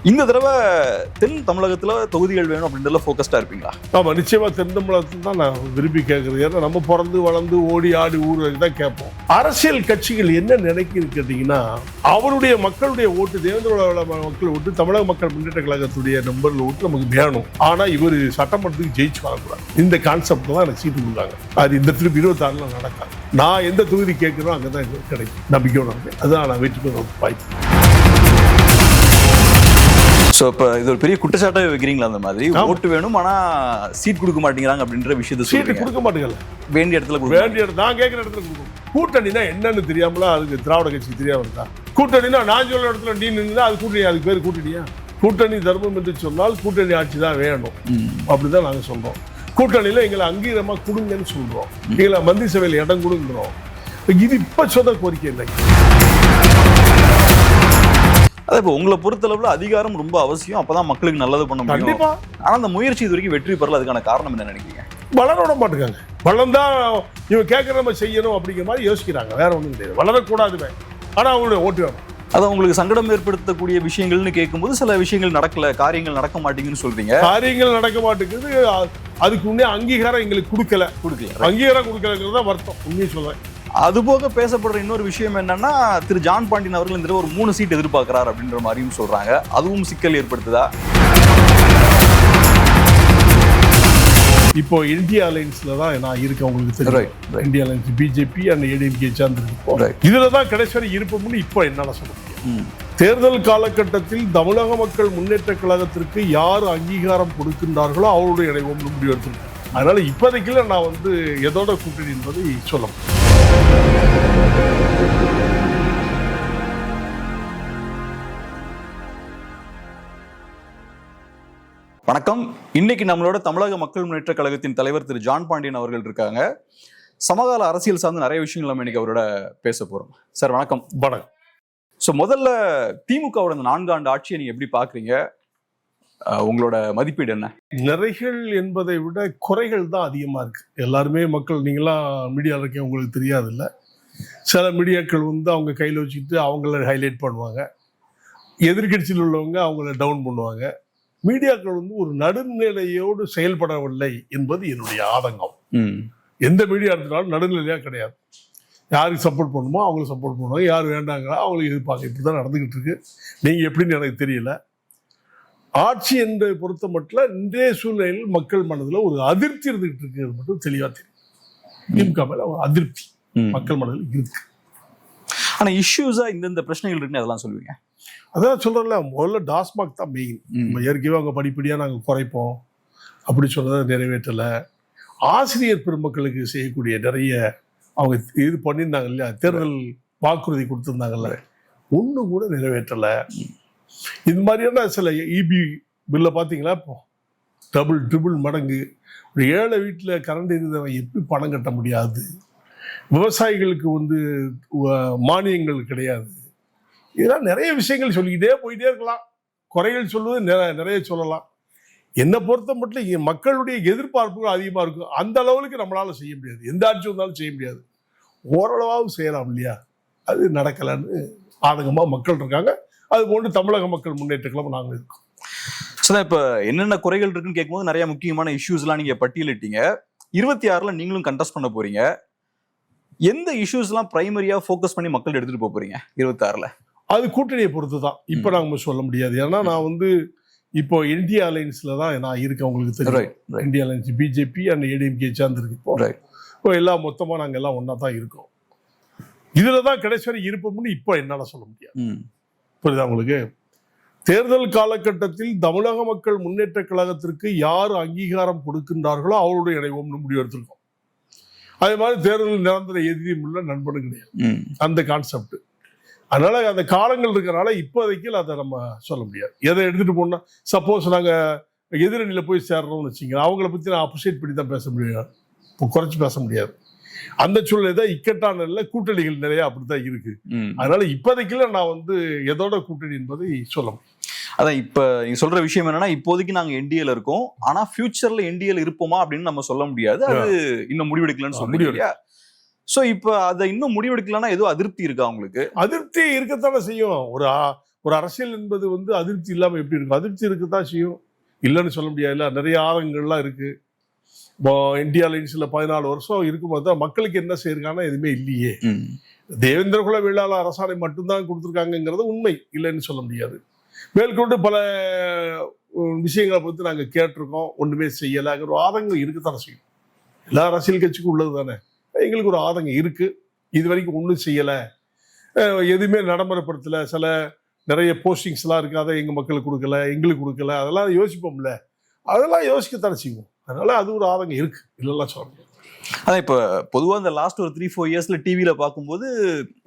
இந்த தடவை தென் தமிழகத்துல தொகுதிகள் வேணும் அப்படின்றதுல ஃபோக்கஸ்டா இருப்பீங்களா? ஆமாம், நிச்சயமாக தென் தமிழகத்தில் தான் நான் விரும்பி கேட்குறது. ஏன்னா நம்ம பிறந்து வளர்ந்து ஓடி ஆடி ஊர் தான் கேட்போம். அரசியல் கட்சிகள் என்ன நினைக்குன்னு கேட்டிங்கன்னா, அவருடைய மக்களுடைய ஓட்டு, தேவேந்திர மக்கள் ஓட்டு, தமிழக மக்கள் முன்னேற்ற கழகத்துடைய நம்பர்கள் ஓட்டு நமக்கு வேணும். ஆனால் இவர் சட்டமன்றத்துக்கு ஜெயிச்சு வரக்கூடாது. இந்த கான்செப்ட் தான் எனக்கு சீட்டு கொடுத்தாங்க. அது இந்த திருப்பி 26 நடக்காது. நான் எந்த தொகுதி கேட்குறோம் அங்கே தான் கிடைக்கும் நம்பிக்கையோட இருக்கு. அதுதான் நான் வெற்றி பெற வாய்ப்பு. ஸோ இப்போ இது ஒரு பெரிய குற்றச்சாட்டாக வைக்கிறீங்களா? அந்த மாதிரி ஓட்டு வேணும் ஆனால் சீட் கொடுக்க மாட்டேங்கிறாங்க அப்படின்ற விஷயத்தை சீட்டு கொடுக்க மாட்டேங்கல. வேண்டிய இடத்துல வேண்டிய இடத்துல நான் கேட்குற இடத்துல கொடுக்கணும். கூட்டணினா என்னன்னு தெரியாமலாம் அதுக்கு திராவிட கட்சி தெரியாம இருக்கா? கூட்டணினா நான் சொல்ல இடத்துல நீ நின்று அது கூட்டணி, அதுக்கு பேர் கூட்டணியா? கூட்டணி தர்மம் என்று சொன்னால் கூட்டணி ஆட்சி தான் வேணும். அப்படிதான் நாங்கள் சொல்றோம். கூட்டணியில் எங்களை அங்கீகாரமாக கொடுங்கன்னு சொல்றோம். எங்களை மந்திரி சபையில் இடம் கொடுங்கிறோம். இது இப்ப சொந்த கோரிக்கை இல்லை. அதான் இப்போ உங்களை பொறுத்தளவுல அதிகாரம் ரொம்ப அவசியம், அப்பதான் மக்களுக்கு நல்லது பண்ண முடியும். கண்டிப்பா. ஆனா அந்த முயற்சி இது வரைக்கும் வெற்றி பெறல. அதுக்கான காரணம் என்ன நினைக்கிறீங்க? வளர மாட்டேங்காங்க. வளர்ந்தா இவன் கேட்கற நம்ம செய்யணும் அப்படிங்கிற மாதிரி யோசிக்கிறாங்க. வேற ஒன்றும் கிடையாது. வளரக்கூடாதுமே, ஆனா அவங்களுடைய ஓட்டு வேணும். அதான் உங்களுக்கு சங்கடம் ஏற்படுத்தக்கூடிய விஷயங்கள்னு கேட்கும்போது சில விஷயங்கள் நடக்கல, காரியங்கள் நடக்க மாட்டேங்குன்னு சொல்றீங்க. காரியங்கள் நடக்க மாட்டேங்குது. அதுக்கு முன்னே அங்கீகாரம் எங்களுக்கு கொடுக்கல. அங்கீகாரம் கொடுக்கலங்கிறத வருத்தம். உண்மையை சொல்றேன். அது போக பேசப்படுற இன்னொரு விஷயம் என்னன்னா, திரு ஜான் பாண்டியன் அவர்கள் இந்த ஒரு 3 சீட் எதிர்பார்க்கிறார் அப்படின்ற மாதிரியும் சொல்றாங்க. அதுவும் சிக்கல் ஏற்படுத்துதா? இப்போ இந்தியா அலைன்ஸ்ல தான் நான் இருக்கேன். உங்களுக்கு தெரியும். India alliance BJP and ADMK சார்ந்திருக்கு. இதுல தான் கடைசி வரை இருப்போம்னு இப்போ என்னால சொல்ல முடியும். தேர்தல் காலகட்டத்தில் தமிழக மக்கள் முன்னேற்ற கழகத்திற்கு யார் அங்கீகாரம் கொடுக்கின்றார்களோ அவருடைய இணைவோம்னு முடிவு எடுத்திருக்கேன். அதனால இப்போதைக்குள்ள நான் எதோட கூட்டணி என்பதை சொல்ல முடியும். வணக்கம். இன்னைக்கு நம்மளோட தமிழக மக்கள் முன்னேற்ற கழகத்தின் தலைவர் திரு ஜான் பாண்டியன் அவர்கள் இருக்காங்க. சமகால அரசியல் சார்ந்து நிறைய விஷயங்கள் நம்ம இன்னைக்கு அவரோட பேச போறோம். சார் வணக்கம். வணக்கம். ஸோ முதல்ல திமுகவோட 4 ஆண்டு ஆட்சியை நீங்க எப்படி பாக்குறீங்க? உங்களோட மதிப்பீடு என்ன? நிறைகள் என்பதை விட குறைகள் தான் அதிகமா இருக்கு. எல்லாருமே மக்கள், நீங்களாம் மீடியாவில் இருக்க உங்களுக்கு தெரியாது இல்லை. சில மீடியாக்கள் அவங்க கையில் வச்சுக்கிட்டு அவங்கள ஹைலைட் பண்ணுவாங்க. எதிர்கட்சியில் உள்ளவங்க அவங்கள டவுன் பண்ணுவாங்க. மீடியாக்கள் ஒரு நடுநிலையோடு செயல்படவில்லை என்பது என்னுடைய ஆதங்கம். எந்த மீடியா எடுத்தாலும் நடுநிலையாக கிடையாது. யாருக்கு சப்போர்ட் பண்ணுமோ அவங்களுக்கு சப்போர்ட் பண்ணுவாங்க, யார் வேண்டாங்களோ அவங்களுக்கு எதிர்ப்பாங்க. இப்படி தான் நடந்துக்கிட்டு இருக்கு. நீங்கள் எப்படின்னு எனக்கு தெரியல. ஆட்சி என்பதை பொறுத்த மட்டும் இன்றைய சூழ்நிலையில் மக்கள் மனதில் ஒரு அதிருப்தி இருந்துகிட்டு இருக்கிறது மட்டும் தெளிவாக தெரியும். திமுக மேல ஒரு அதிருப்தி மக்கள் மனதில் இருக்கு. ஆனா இஷ்யூஸா இந்த பிரச்சனைகள் இருக்குன்னு அதெல்லாம் சொல்லுவீங்க? அதான் சொல்றேன்ல, முதல்ல டாஸ்மாக் தான் மெயின். நம்ம ஏற்கனவே அவங்க படிப்படியாக நாங்கள் குறைப்போம் அப்படி சொன்னதை நிறைவேற்றலை. ஆசிரியர் பெருமக்களுக்கு செய்யக்கூடிய நிறைய அவங்க இது பண்ணியிருந்தாங்க இல்லையா, தேர்தல் வாக்குறுதி கொடுத்துருந்தாங்கல்ல, ஒன்று கூட நிறைவேற்றலை. இது மாதிரியான சில இபி பில்லை பார்த்தீங்களா, இப்போ ட்ரிபிள் மடங்கு. ஒரு ஏழை வீட்டில் கரண்ட் இருந்தவன் எப்படி பணம் கட்ட முடியாது? விவசாயிகளுக்கு மானியங்கள் கிடையாது. இதெல்லாம் நிறைய விஷயங்கள் சொல்லிக்கிட்டே போயிட்டே இருக்கலாம். குறைகள் சொல்லுவது நிறைய சொல்லலாம். என்னை பொறுத்த மட்டும் மக்களுடைய எதிர்பார்ப்புகள் அதிகமாக இருக்கும். அந்த அளவுக்கு நம்மளால செய்ய முடியாது. எந்த ஆட்சி வந்தாலும் செய்ய முடியாது. ஓரளவாவது செய்யலாம் இல்லையா? அது நடக்கலைன்னு ஆதங்கமாக மக்கள் இருக்காங்க. அது போன்று தமிழக மக்கள் முன்னேற்ற கழகம் நாங்கள் இருக்கோம். சார், இப்போ என்னென்ன குறைகள் இருக்குன்னு கேட்கும்போது நிறைய முக்கியமான இஷ்யூஸ்லாம் நீங்கள் பட்டியலிட்டீங்க. 26 நீங்களும் கண்டெஸ்ட் பண்ண போறீங்க. எந்த இஷ்யூஸ்லாம் பிரைமரியாக ஃபோக்கஸ் பண்ணி மக்கள் எடுத்துகிட்டு போறீங்க 26? அது கூட்டணியை பொறுத்து தான். இப்போ நாங்கள் சொல்ல முடியாது. ஏன்னா நான் இப்போ இந்தியா அலைன்ஸ்ல தான் நான் இருக்கேன். உங்களுக்கு தெரியும். India alliance BJP and ADMK சார்ந்திருக்கு. இப்போ எல்லாம் மொத்தமாக நாங்கள் எல்லாம் ஒன்றா தான் இருக்கோம். இதில் தான் கடைசி வரை இருப்போம்னு இப்போ என்னால் சொல்ல முடியாது. புரியுதா உங்களுக்கு? தேர்தல் காலகட்டத்தில் தமிழக மக்கள் முன்னேற்ற கழகத்திற்கு யார் அங்கீகாரம் கொடுக்கின்றார்களோ அவருடைய இணைவோம்னு முடிவு எடுத்திருக்கோம். அதே மாதிரி தேர்தல் நிரந்தர எதிரியும் உள்ள நண்பனும் கிடையாது. அந்த கான்செப்ட். அதனால அந்த காலங்கள் இருக்கிறனால இப்போதைக்கு அதை நம்ம சொல்ல முடியாது. எதை எடுத்துட்டு போனா, சப்போஸ் நாங்கள் எதிரணியில் போய் சேர்றோம்னு வச்சுங்க, அவங்கள பற்றி நான் அப்ரிஷியேட் பண்ணி தான் பேச முடியாது, குறைச்சி பேச முடியாது. அந்த சூழ்நிலை தான் இக்கட்டான கூட்டணிகள் நிறைய அப்படித்தான் இருக்கு. அதனால இப்போதைக்குள்ள நான் எதோட கூட்டணி என்பதை சொல்ல முடியும். அதான் இப்ப நீங்க சொல்ற விஷயம் என்னன்னா, இப்போதைக்கு நாங்க என்டிஏல இருக்கோம், ஆனா ஃபியூச்சர்ல என்டிஏல இருப்போமா அப்படின்னு நம்ம சொல்ல முடியாது. அது இன்னும் முடிவெடுக்கலன்னு சொல்ல முடியாது. சோ இப்ப அதை இன்னும் முடிவெடுக்கலன்னா ஏதோ அதிருப்தி இருக்கா உங்களுக்கு? அதிருப்தி இருக்கத்தானே செய்யும். ஒரு ஒரு அரசியல் என்பது வந்து அதிருப்தி இல்லாம எப்படி இருக்கும்? அதிருப்தி இருக்குதான் செய்யும், இல்லைன்னு சொல்ல முடியாது. நிறைய ஆதங்கங்கள்லாம் இருக்கு. இப்போ இந்தியா அலைன்ஸ்ல 14 வருஷம் இருக்கும்போது தான் மக்களுக்கு என்ன செய்யிருக்காங்கன்னா எதுவுமே இல்லையே. தேவேந்திர குல வேளாளர் அரசாணை மட்டும்தான் கொடுத்துருக்காங்கிறது உண்மை, இல்லைன்னு சொல்ல முடியாது. மேற்கொண்டு பல விஷயங்களை பற்றி நாங்கள் கேட்டிருக்கோம், ஒன்றுமே செய்யலைங்கிற ஒரு ஆதங்கம் இருக்குத்தானே செய்யும். எல்லா அரசியல் கட்சிக்கும் உள்ளது தானே. எங்களுக்கு ஒரு ஆதங்கம் இருக்கு. இது வரைக்கும் ஒன்றும் செய்யலை, எதுவுமே நடைமுறைப்படுத்தலை. சில நிறைய போஸ்டிங்ஸ்லாம் இருக்கு, அதை எங்கள் மக்களுக்கு கொடுக்கல, எங்களுக்கு கொடுக்கல. அதெல்லாம் யோசிப்போம்ல, அதெல்லாம் யோசிக்கத்தானே செய்வோம். அதனால அது ஒரு ஆதங்கம் இருக்கு, இல்லைல்லாம் சொல்ல முடியாது. அதான் இப்ப பொதுவா இந்த லாஸ்ட் ஒரு 3-4 இயர்ஸ்ல டிவில பாக்கும்போது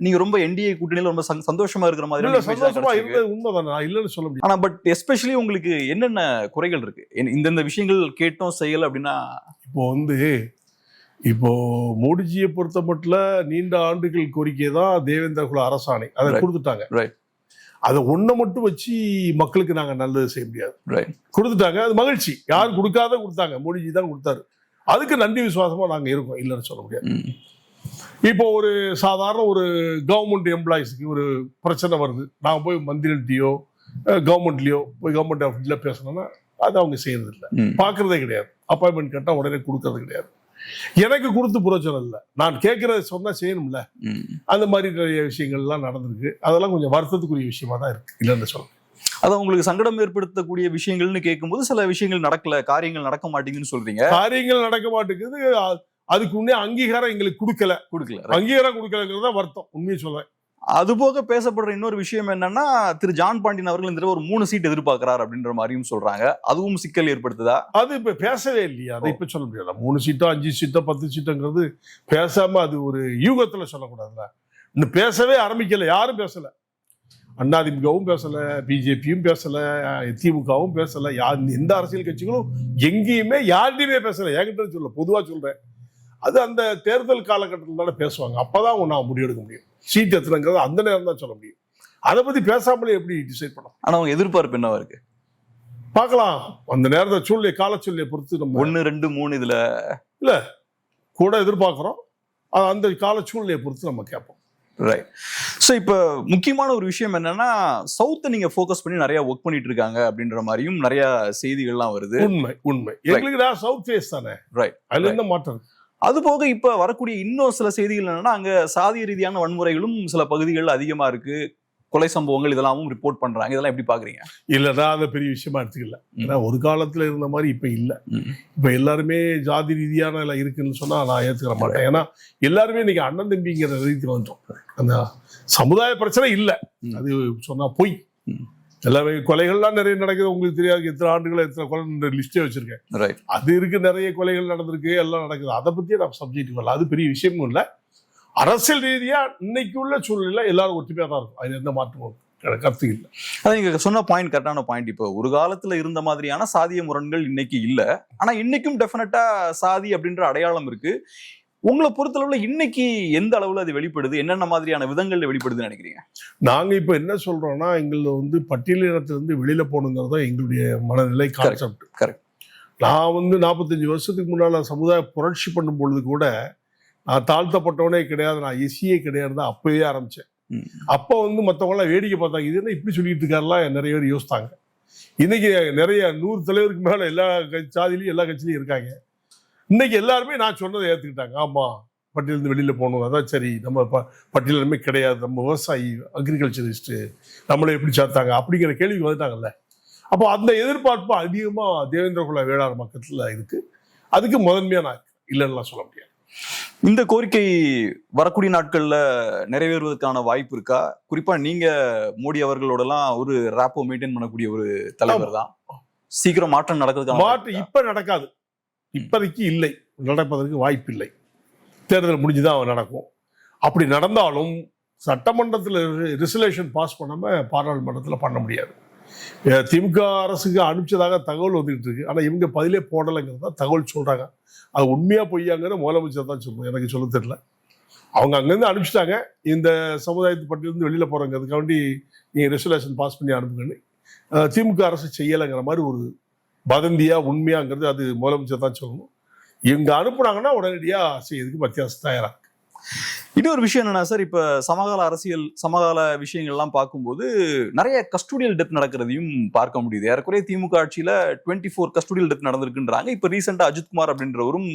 நீங்க ரொம்ப என்டிஏ கூட்டணியில ரொம்ப சந்தோஷமா இருக்கிற மாதிரி சந்தோஷமா இருந்தது உண்மைதானே, நான் இல்லைன்னு சொல்ல முடியாது. ஆனா பட் எஸ்பெஷலி உங்களுக்கு என்னென்ன குறைகள் இருக்கு? இந்தந்த விஷயங்கள் கேட்டோம் செய்யல அப்படின்னா? இப்போ மோடிஜியை பொறுத்த மட்டும் நீண்ட ஆண்டுகள் கோரிக்கை தான் தேவேந்திர குல அரசாணை, அதை கொடுத்துட்டாங்க. அதை ஒன்றை மட்டும் வச்சு மக்களுக்கு நாங்க நல்லது செய்ய முடியாது. கொடுத்துட்டாங்க, அது மகிழ்ச்சி. யாரும் கொடுக்காத கொடுத்தாங்க, மோடிஜி தான் கொடுத்தாரு. அதுக்கு நன்றி விசுவாசமா நாங்க இருக்கோம், இல்லைன்னு சொல்ல முடியாது. இப்போ ஒரு சாதாரண ஒரு கவர்மெண்ட் எம்ப்ளாயிஸ்க்கு ஒரு பிரச்சனை வருது, நான் போய் மந்திரிகிட்டயோ கவர்மெண்ட்லயோ போய் கவர்மெண்ட் ஆஃபீஸ்ல பேசணும்னா அது அவங்க செய்யறது இல்லை, பார்க்கறதே கிடையாது. அப்பாயின்மெண்ட் கேட்டால் உடனே கொடுக்கறது கிடையாது. எனக்கு கொடுத்து பிரயோஜனம் இல்லை, நான் கேட்கறத சொன்னா செய்யணும்ல. அந்த மாதிரி நிறைய விஷயங்கள்லாம் நடந்திருக்கு. அதெல்லாம் கொஞ்சம் வருத்தத்துக்குரிய விஷயமா தான் இருக்கு, இல்லைன்னு சொல்ல. அதான் உங்களுக்கு சங்கடம் ஏற்படுத்தக்கூடிய விஷயங்கள்னு கேட்கும்போது சில விஷயங்கள் நடக்கல, காரியங்கள் நடக்க மாட்டேங்குதுன்னு சொல்றீங்க. காரியங்கள் நடக்க மாட்டேங்குது, அதுக்கு உண்மையா அங்கீகாரம் எங்களுக்கு கொடுக்கல. அங்கீகாரம் கொடுக்கலங்கிறத வருத்தம், உண்மையை சொல்றேன். அது போக பேசப்படுற இன்னொரு விஷயம் என்னன்னா, திரு ஜான் பாண்டியன் அவர்கள் இந்த ஒரு 3 சீட் எதிர்பார்க்கிறார் அப்படின்ற மாதிரியும் சொல்றாங்க. அதுவும் சிக்கல் ஏற்படுத்துதா? அது இப்ப பேசவே இல்லையா, அதை இப்ப சொல்ல முடியாது. 3 சீட்டோ 5 சீட்டோ 10 சீட்டோங்கிறது பேசாம அது ஒரு யூகத்துல சொல்லக்கூடாதுல்ல. இன்னும் பேசவே ஆரம்பிக்கல, யாரும் பேசல. அதிமுகவும் பேசல, பிஜேபியும் பேசல, திமுகவும் பேசல, எந்த அரசியல் கட்சிகளும் எங்கேயுமே யார்கிட்டையுமே பேசல. என்கிட்ட சொல்ல, பொதுவா சொல்றேன். அது அந்த தேர்தல் காலகட்டத்தில் தானே பேசுவாங்க, அப்பதான் நான் முடிவெடுக்க முடியும். சீட் எத்தனைங்கிறது அந்த நேரம் தான் சொல்ல முடியும். அதை பத்தி பேசாமலே எப்படி டிசைட் பண்ணலாம்? ஆனா அவங்க எதிர்பார்ப்பு என்னவா இருக்கு பார்க்கலாம். அந்த நேரத்தை சூழ்நிலை, கால சூழ்நிலையை பொறுத்து நம்ம 1, 2, 3 இதுல இல்ல கூட எதிர்பார்க்கிறோம். அந்த கால சூழ்நிலையை பொறுத்து நம்ம கேட்போம். ரைட். ஸோ இப்போ முக்கியமான ஒரு விஷயம் என்னன்னா, சவுத்தை நீங்க ஃபோக்கஸ் பண்ணி நிறைய ஒர்க் பண்ணிட்டு இருக்காங்க அப்படின்ற மாதிரியும் நிறைய செய்திகள்லாம் வருது. உண்மை எங்களுக்கு நான் சவுத் ஃபேஸ் தானே. ரைட். அதுல என்ன மாற்றம்? அது போக இப்ப வரக்கூடிய இன்னும் சில செய்திகள் என்னன்னா, அங்க சாதிய ரீதியான வன்முறைகளும் சில பகுதிகளில் அதிகமா இருக்கு, கொலை சம்பவங்கள் இதெல்லாம் ரிப்போர்ட் பண்றாங்க. இதெல்லாம் எப்படி பாக்குறீங்க? இல்லைன்னா அதை பெரிய விஷயமா எடுத்துக்கல. ஏன்னா ஒரு காலத்துல இருந்த மாதிரி இப்ப இல்ல. இப்ப எல்லாருமே ஜாதி ரீதியான எல்லாம் இருக்குன்னு சொன்னா நான் ஏத்துக்கிற மாட்டேன். ஏன்னா எல்லாருமே இன்னைக்கு அண்ணன் தம்பிங்கிற ரீதிக்கு வந்துட்டோம். அந்த சமுதாய பிரச்சனை இல்லை, அது சொன்னா பொய். எல்லாமே கொலைகள்லாம் நிறைய நடக்குது, உங்களுக்கு தெரியாது. எத்தனை ஆண்டுகள் எத்தனை கொலை லிஸ்டே வச்சிருக்கேன். அது இருக்கு, நிறைய கொலைகள் நடந்திருக்கு, எல்லாம் நடக்குது. அதை பத்தியே நான் சப்ஜெக்ட் வரல, அது பெரிய விஷயமும் இல்லை. அரசியல் ரீதியா இன்னைக்கு உள்ள சூழ்நிலை எல்லாரும் ஒற்றுமையா தான் இருக்கும், அது எந்த மாற்றமும் கருத்து இல்லை. அதான் நீங்க சொன்ன பாயிண்ட் கரெக்டான பாயிண்ட். இப்போ ஒரு காலத்துல இருந்த மாதிரியான சாதிய முரண்கள் இன்னைக்கு இல்லை, ஆனா இன்னைக்கும் டெஃபினட்டா சாதி அப்படின்ற அடையாளம் இருக்கு. உங்களை பொறுத்தளவுல இன்னைக்கு எந்த அளவுல அது வெளிப்படுது, என்னென்ன மாதிரியான விதங்கள்ல வெளிப்படுதுன்னு நினைக்கிறீங்க? நாங்க இப்ப என்ன சொல்றோம்னா, எங்கள பட்டியலினத்திலிருந்து வெளியில போகணுங்கிறது தான் எங்களுடைய மனநிலை, கான்செப்ட். கரெக்ட். நான் 45 வருஷத்துக்கு முன்னால சமுதாய புரட்சி பண்ணும் பொழுது கூட நான் தாழ்த்தப்பட்டவனே கிடையாது, நான் எஸ்சியே கிடையாது தான் அப்பவே ஆரம்பிச்சேன். அப்ப மற்றவங்களாம் வேடிக்கை பார்த்தாங்க, இது என்ன இப்படி சொல்லிட்டு இருக்காருலாம் நிறைய பேர் யோசித்தாங்க. இன்னைக்கு நிறைய 100 தலைவருக்கு மேல எல்லா சாதியிலையும் எல்லா கட்சியிலையும் இருக்காங்க. இன்னைக்கு எல்லாருமே நான் சொன்னதை ஏற்றுக்கிட்டாங்க. ஆமா, பட்டியலிருந்து வெளியில போகணும், அதான் சரி, நம்ம பட்டியலுமே கிடையாது, நம்ம விவசாயி அக்ரிகல்ச்சரிஸ்ட், நம்மளை எப்படி சேர்த்தாங்க அப்படிங்கிற கேள்விக்கு வந்துட்டாங்கல்ல. அப்போ அந்த எதிர்பார்ப்பு அதிகமா தேவேந்திர குல வேளாளர் மக்கத்துல இருக்கு. அதுக்கு முதன்மையா நான் இல்லைன்னா சொல்ல முடியாது. இந்த கோரிக்கை வரக்கூடிய நாட்கள்ல நிறைவேறுவதற்கான வாய்ப்பு இருக்கா? குறிப்பா நீங்க மோடி அவர்களோடலாம் ஒரு ராப்போ மெயின்டைன் பண்ணக்கூடிய ஒரு தலைவர் தான். சீக்கிரம் மாற்றம் நடக்கிறதுக்கான மாற்றம் இப்ப நடக்காது, இப்போதைக்கு இல்லை, நடப்பதற்கு வாய்ப்பு இல்லை. தேர்தல் முடிஞ்சுதான் நடக்கும். அப்படி நடந்தாலும் சட்டமன்றத்தில் ரெசல்யூஷன் பாஸ் பண்ணாம பாராளுமன்றத்தில் பண்ண முடியாது. திமுக அரசுக்கு அனுப்பிச்சதாக தகவல் வந்துகிட்டு இருக்கு, ஆனா இவங்க பதிலே போடலைங்கிறதா தகவல் சொல்றாங்க. அது உண்மையா பொய்யாங்கிற முதலமைச்சர் தான் சொல்லணும், எனக்கு சொல்ல தெரியல. அவங்க அங்கேருந்து அனுப்பிச்சிட்டாங்க, இந்த சமுதாயத்து பட்டியலிருந்து வெளியில போறங்கிறதுக்காண்டி நீங்க ரெசல்யூஷன் பாஸ் பண்ணி அனுப்புங்கன்னு. திமுக அரசு செய்யலைங்கிற மாதிரி ஒரு வதந்தியா உண்மையாங்கிறது அது முதலமைச்சர் தான் சொல்லணும். இவங்க அனுப்புனாங்கன்னா உடனடியா செய்யறதுக்கு மத்திய அரசு தயாரா இருக்கு. இன்னொரு விஷயம் என்னன்னா சார், இப்ப சமகால அரசியல் சமகால விஷயங்கள்லாம் பார்க்கும்போது நிறைய கஸ்டோடியல் டெத் நடக்கிறதையும் பார்க்க முடியுது. ஏறக்குறைய திமுக ஆட்சியில 24 கஸ்டோடியல் டெத் நடந்திருக்குன்றாங்க. இப்ப ரீசெண்டா அஜித்குமார் அப்படின்றவரும்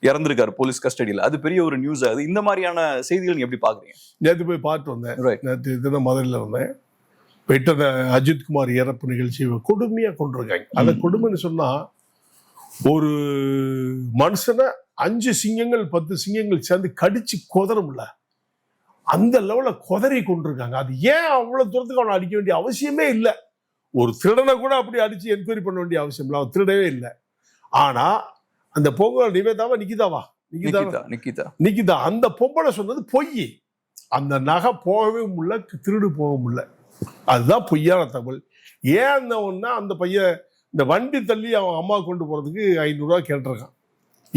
இறந்திருக்காரு போலீஸ் கஸ்டடியில. அது பெரிய ஒரு நியூஸ். அது இந்த மாதிரியான செய்திகள் நீங்க எப்படி பாக்குறீங்க? நேற்று போய் பார்த்து வந்தேன். Right. நேற்று தினம் மதுரையில் வந்தேன். போயிட்டு அந்த அஜித்குமார் இறப்பு நிகழ்ச்சி கொடுமையா கொண்டிருக்காங்க. அந்த கொடுமைன்னு சொன்னா, ஒரு மனுஷனை 5 சிங்கங்கள் 10 சிங்கங்கள் சேர்ந்து கடிச்சு கொதறும்ல, அந்த லெவல கொதறி கொண்டிருக்காங்க. அது ஏன் அவ்வளவு தூரத்துக்கு அவனை அடிக்க வேண்டிய அவசியமே இல்லை. ஒரு திருடனை கூட அப்படி அடிச்சு என்கொயரி பண்ண வேண்டிய அவசியம் இல்லை. அவன் திருடவே இல்லை. ஆனா அந்த பொங்கல் நிக்கிதா அந்த பொம்பளை சொன்னது பொய். அந்த நகை போகவே முடியல, திருடு போக முடியல. அதுதான் பொய்யான தகவல். ஏன் அந்த பையன் இந்த வண்டி தள்ளி அவன் அம்மா கொண்டு போறதுக்கு 500 ரூபா கேட்டிருக்கான்.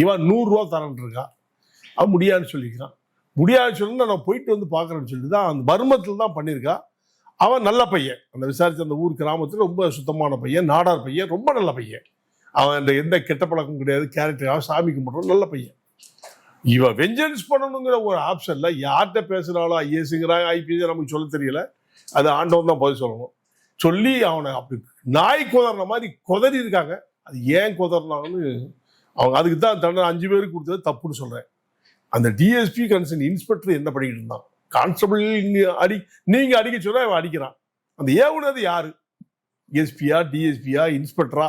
இவன் 100 ரூபா தரன் இருக்கான். அவன் முடியாதுன்னு சொல்லிக்கிறான். முடியாதுன்னு சொல்லி நான் போயிட்டு வந்து பாக்குறேன்னு சொல்லி தான் அந்த மர்மத்தில் தான் பண்ணியிருக்கான். அவன் நல்ல பையன். அந்த விசாரிச்ச அந்த ஊர் கிராமத்துல ரொம்ப சுத்தமான பையன், நாடார் பையன், ரொம்ப நல்ல பையன். அவன் எந்த கெட்ட பழக்கம் கிடையாது, கேரக்டர் சாமி கும்பிட்றான், நல்ல பையன். இவன் வெஞ்சன்ஸ் பண்ணணுங்கிற ஒரு ஆப்ஷன்ல யார்கிட்ட பேசுறாளோ, ஐஏஎஸ்ங்கிறாங்க, ஐபிஎஸ் நமக்கு சொல்ல தெரியல. அது ஆண்டவன் தான் பதில் சொல்லணும். சொல்லி அவனை அப்படி நாய் கொதறின மாதிரி கொதறி இருக்காங்க. அது ஏன் கொதறினாங்கன்னு அவங்க அதுக்கு தான் தண்டனை 5 பேருக்கு கொடுத்தது தப்புன்னு சொல்றேன். அந்த டிஎஸ்பி கன்சர்ன் இன்ஸ்பெக்டர் என்ன பண்ணிட்டு இருந்தான்? கான்ஸ்டபிள் நீங்க அடிக்க சொல்ல அவன் அடிக்கிறான். அந்த ஏவுனது யாரு? எஸ்பியா, டிஎஸ்பியா, இன்ஸ்பெக்டரா?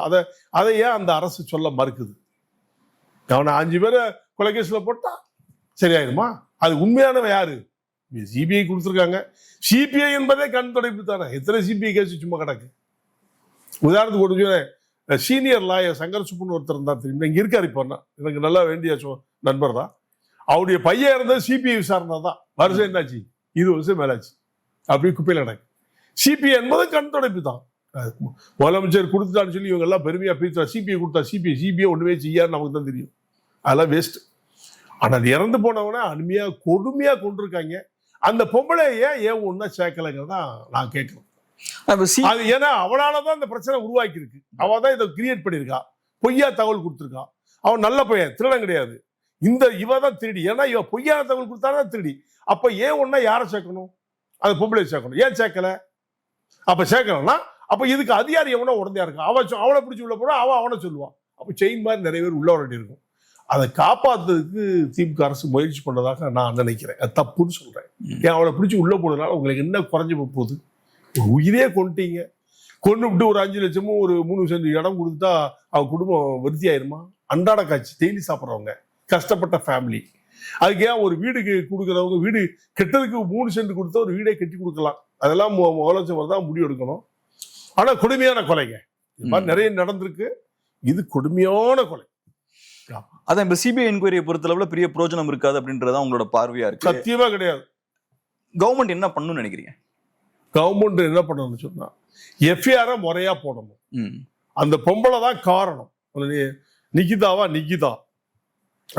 அதை ஏன் அந்த அரசு சொல்ல மறுக்குது? அவனை 5 பேரை கொலைகேஸ்ல போட்டா சரியாயிருமா? அது உண்மையானவன் யாரு? சிபிஐ கொடுத்துருக்காங்க. சிபிஐ என்பதே கண் துடைப்பு தானே. எத்தனை சிபிஐ கேஸ் சும்மா கிடக்கு. உதாரணத்துக்கு ஒரு சீனியர் லாயர் சங்கர் சுப்புன்னு ஒருத்தர் தான் தெரியும், இங்க இருக்காரு. இப்போ எனக்கு நல்லா வேண்டிய நண்பர் தான். அவருடைய பையன் இருந்தது சிபிஐ விசாரணை தான். வருஷம் என்னாச்சு? 20 வருஷம் மேலாச்சு. அப்படி குப்பையில் கிடக்கு. சிபிஐ என்பது கண் துடைப்பு தான். முதலமைச்சர் கொடுத்துட்டான்னு சொல்லி இவங்க எல்லாம் பெருமையா பேசுறா. சிபிஐ கொடுத்தா சிபிஐ ஒண்ணுமே செய்யான்னு நமக்கு தான் தெரியும். அதெல்லாம் வேஸ்ட். ஆனா அது இறந்து போனவன அருமையா கொடுமையா கொண்டிருக்காங்க. அந்த பொம்பளை ஏன் ஒன்னா சேர்க்கலைங்கிறதா நான் கேட்கிறேன். அது ஏன்னா அவனாலதான் இந்த பிரச்சனை உருவாக்கி இருக்கு. அவ தான் இதை கிரியேட் பண்ணிருக்கா. பொய்யா தகவல் கொடுத்துருக்கா. அவன் நல்ல பையன், திருடன் கிடையாது. இவ தான் திருடி. ஏன்னா இவ பொய்யான தகவல் கொடுத்தாதான் திருடி. அப்ப ஏன் ஒன்னா யாரை சேர்க்கணும்? அந்த பொம்பளை சேர்க்கணும். ஏன் சேர்க்கல? அப்ப சேர்க்கணும்னா அப்ப இதுக்கு அதிகாரி எவனோ உடந்தையா இருக்கான். அவளை பிடிச்சி உள்ள போனா அவனை சொல்லுவான். அப்ப செயின் மாதிரி நிறைய பேர் உள்ள வர இருக்கும். அதை காப்பாத்துறதுக்கு திமுக அரசு முயற்சி பண்ணதாக நான் நினைக்கிறேன். அது தப்புன்னு சொல்றேன். ஏன் அவளை பிடிச்சி உள்ள போனதுனால உங்களுக்கு என்ன குறைஞ்சு போகுது? உயிரே கொண்டுட்டீங்க. கொண்டு விட்டு ஒரு 5 லட்சமும் ஒரு 3 சென்ட் இடம் கொடுத்தா அவ குடும்பம் விருத்தி ஆயிருமா? அன்றாட காட்சி டெய்லி சாப்பிட்றவங்க, கஷ்டப்பட்ட ஃபேமிலி. அதுக்கு ஏன் ஒரு வீடு கொடுக்குறவங்க வீடு கெட்டதுக்கு 3 சென்ட் கொடுத்தா ஒரு வீடே கட்டி கொடுக்கலாம். அதெல்லாம் முதலமைச்சர் தான் முடிவு எடுக்கணும். ஆனா கொடுமையான கொலைங்க இது மாதிரி நிறைய நடந்திருக்கு. இது கொடுமையான கொலை. அதான் இப்ப சிபிஐ என்கொயரியை பொறுத்தளவுல பெரிய பிரோஜனம் இருக்காது அப்படின்றத உங்களோட பார்வையா இருக்கு. சத்தியமா கிடையாது. கவர்மெண்ட் என்ன பண்ணணும்னு நினைக்கிறீங்க? கவர்மெண்ட் என்ன பண்ணணும்னு சொன்னா எஃப்ஐஆர் முறையா போடணும். அந்த பொம்பளை தான் காரணம். நிகிதா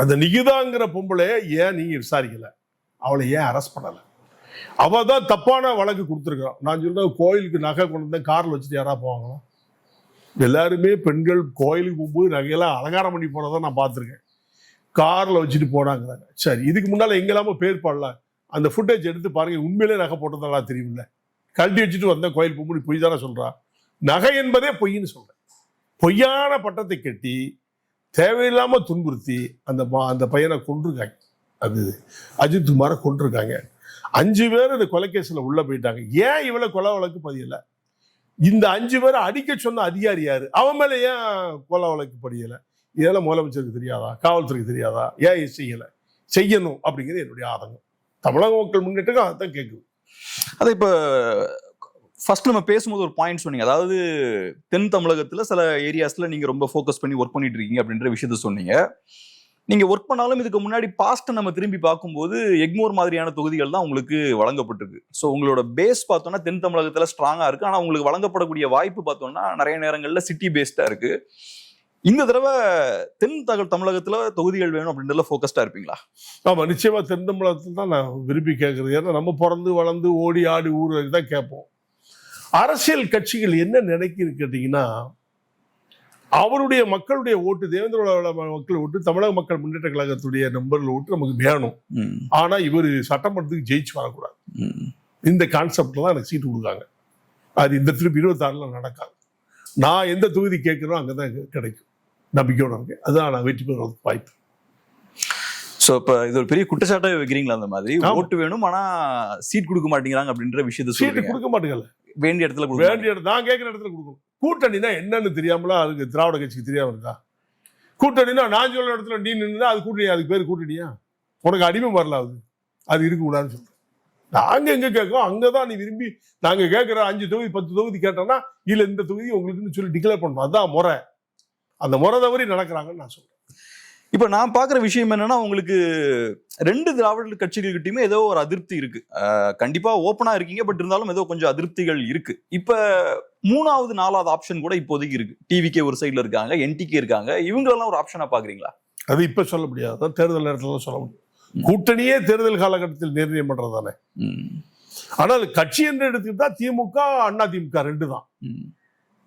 அந்த நிகிதாங்கிற பொம்பளை ஏன் நீங்க விசாரிக்கல? அவளை ஏன் அரெஸ்ட் பண்ணல? அவ தான் தப்பான வழக்கு கொடுத்துருக்கான். நான் சொல்றேன், கோயிலுக்கு நகை கொண்டு வந்து கார்ல வச்சுட்டு யாரா போவாங்களா? எல்லாருமே பெண்கள் கோயிலுக்கு போகும்போது நகையெல்லாம் அலங்காரம் பண்ணி போனதான் நான் பார்த்துருக்கேன். கார்ல வச்சுட்டு போனாங்கிறாங்க. சரி, இதுக்கு முன்னால எங்கெல்லாம பேர் பாடல. அந்த ஃபுட்டேஜ் எடுத்து பாருங்க. உண்மையிலே நகை போட்டதால தெரியும்ல. கழட்டி வச்சுட்டு வந்த கோயில் போகும்போது பொய் தானே சொல்றா. நகை என்பதே பொய்ன்னு சொல்றேன். பொய்யான பட்டத்தை கட்டி தேவையில்லாம துன்புறுத்தி அந்த பையனை கொண்டிருக்காங்க. அது அஜித்குமாரை கொண்டிருக்காங்க. 5 பேர் இந்த கொலைகேஸ்ல உள்ள போயிட்டாங்க. ஏன் இவ்வளவு கொலை வழக்கு பதியல? இந்த 5 பேரை அடிக்க சொன்ன அதிகாரி யாரு? அவன் மேல ஏன் கொலை வழக்கு பதியல? இதெல்லாம் முதலமைச்சருக்கு தெரியாதா? காவல்துறைக்கு தெரியாதா? ஏன் செய்யணும் அப்படிங்கிறது என்னுடைய ஆதங்கம். தமிழக மக்கள் முன்னேற்றம் அதான் கேட்குது. அதை இப்ப ஃபர்ஸ்ட் நம்ம பேசும்போது ஒரு பாயிண்ட் சொன்னீங்க. அதாவது தென் தமிழகத்துல சில ஏரியாஸ்ல நீங்க ரொம்ப ஃபோக்கஸ் பண்ணி ஒர்க் பண்ணிட்டு இருக்கீங்க அப்படின்ற விஷயத்த சொன்னீங்க. நீங்க ஒர்க் பண்ணாலும் இதுக்கு முன்னாடி பாஸ்ட் நம்ம திரும்பி பார்க்கும்போது எக்மோர் மாதிரியான தொகுதிகள் தான் உங்களுக்கு வழங்கப்பட்டிருக்கு. ஸோ உங்களோட பேஸ் பார்த்தோம்னா தென் தமிழகத்துல ஸ்ட்ராங்கா இருக்கு. ஆனா உங்களுக்கு வழங்கப்படக்கூடிய வாய்ப்பு பார்த்தோம்னா நிறைய நேரங்கள்ல சிட்டி பேஸ்டா இருக்கு. இந்த தடவை தென் தமிழகத்துல தொகுதிகள் வேணும் அப்படின்றதுல ஃபோக்கஸ்டா இருப்பீங்களா? ஆமா, நிச்சயமா தென் தமிழகத்துல தான் நான் விரும்பி கேட்கறது. ஏன்னா நம்ம பிறந்து வளர்ந்து ஓடி ஆடி ஊர் தான் கேட்போம். அரசியல் கட்சிகள் என்ன நினைக்குது கேட்டீங்கன்னா, அவருடைய மக்களுடைய ஓட்டு, தேவேந்திர மக்கள் ஓட்டு, தமிழக மக்கள் முன்னேற்ற கழகத்துடைய நம்பர்கள் ஓட்டு நமக்கு வேணும். ஆனா இவர் சட்டமன்றத்துக்கு ஜெயிச்சு வரக்கூடாது. இந்த கான்செப்ட்ல தான் எனக்கு சீட்டு கொடுக்காங்க. அது இந்த திருப்பி 26 நடக்காது. நான் எந்த தொகுதி கேட்கிறோம் அங்கதான் கிடைக்கும், நம்பிக்கையோட இருக்கு. அதுதான் நான் வெற்றி பெறுவதற்கு வாய்ப்பு. சோ இப்ப இது ஒரு பெரிய குற்றச்சாட்டாவே வைக்கிறீங்களா? அந்த மாதிரி ஓட்டு வேணும் ஆனா சீட் கொடுக்க மாட்டேங்கிறாங்க அப்படின்ற விஷயத்த சீட்டு கொடுக்க மாட்டேங்கல. வேண்டிய இடத்துல வேண்டிய இடத்துல நான் கேட்கிற இடத்துல கொடுக்கணும். கூட்டணினா என்னன்னு தெரியாமலா அதுக்கு திராவிட கட்சிக்கு தெரியாம இருக்கா? கூட்டணினா நான் சொல்ற இடத்துல நீ நின்னா அது கூட்டணி, அதுக்கு பேர் கூட்டணியா? உனக்கு அடிமை வரல, அது இருக்கக்கூடாதுன்னு சொல்றேன். நாங்க எங்க கேட்கோம் அங்கதான் நீ விரும்பி நாங்க கேட்கிற 5 தொகுதி 10 தொகுதி கேட்டோம்னா இல்ல இந்த தொகுதி உங்களுக்குன்னு சொல்லி டிக்ளேர் பண்றோம். அதான் முறை. அந்த முறை தவறி நடக்கிறாங்கன்னு நான் சொல்றேன். இப்ப நான் பாக்குற விஷயம் என்னன்னா, உங்களுக்கு 2 திராவிட கட்சிகள்கிட்டயுமே ஏதோ ஒரு அதிருப்தி இருக்கு. கண்டிப்பா ஓப்பனா இருக்கீங்க, பட் இருந்தாலும் ஏதோ கொஞ்சம் அதிருப்திகள் இருக்கு. இப்ப 3வது 4வது ஆப்ஷன் கூட இப்போதைக்கு இருக்கு. டிவிகே ஒரு சைடுல இருக்காங்க, என்டிகே இருக்காங்க. இவங்களெல்லாம் ஒரு ஆப்ஷனா பாக்குறீங்களா? அது இப்ப சொல்ல முடியாது, தேர்தல் நேரத்துல சொல்ல முடியும். கூட்டணியே தேர்தல் காலகட்டத்தில் நிர்ணயம் பண்றதானே. ஆனால் கட்சி என்று எடுத்துக்கிட்டா திமுக அண்ணா திமுக 2 தான்.